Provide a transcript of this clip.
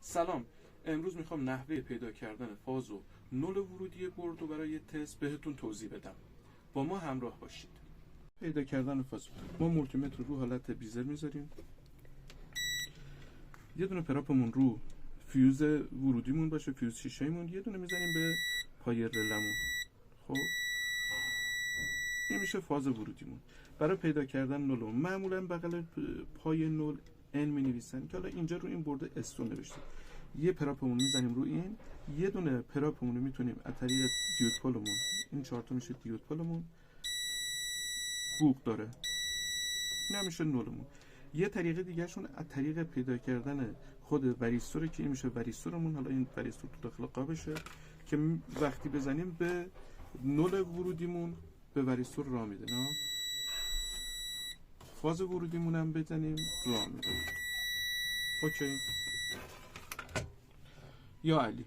سلام. امروز میخوام نحوه پیدا کردن فاز و نول ورودی برد رو برای تست بهتون توضیح بدم. با ما همراه باشید. پیدا کردن فاز، ما مولتیمتر رو حالت بیزر میذاریم، یه دونه پراپمون رو فیوز ورودیمون باشه، فیوز شیشه‌مون، یه دونه میذاریم به پای رلمون. خب این میشه فاز ورودیمون. برای پیدا کردن نول معمولا بغل پای نول n می نویسن که حالا اینجا رو این برد استون نوشته. یه پراپمون میزنیم رو این، یه دونه پراپمون رو میتونیم از طریق دیود پولمون، این چهارتا میشه دیود پولمون، بوق داره، این هم میشه نولمون. یه طریقه دیگه شون از طریق پیدا کردن خود وریستوره که این میشه وریستورمون. حالا این وریستور تو داخل قابشه که وقتی بزنیم به نول ورودیمون به وریستور راه میده. نه فاز ورودیمون هم بزنیم راه میده. اوکی یا علی.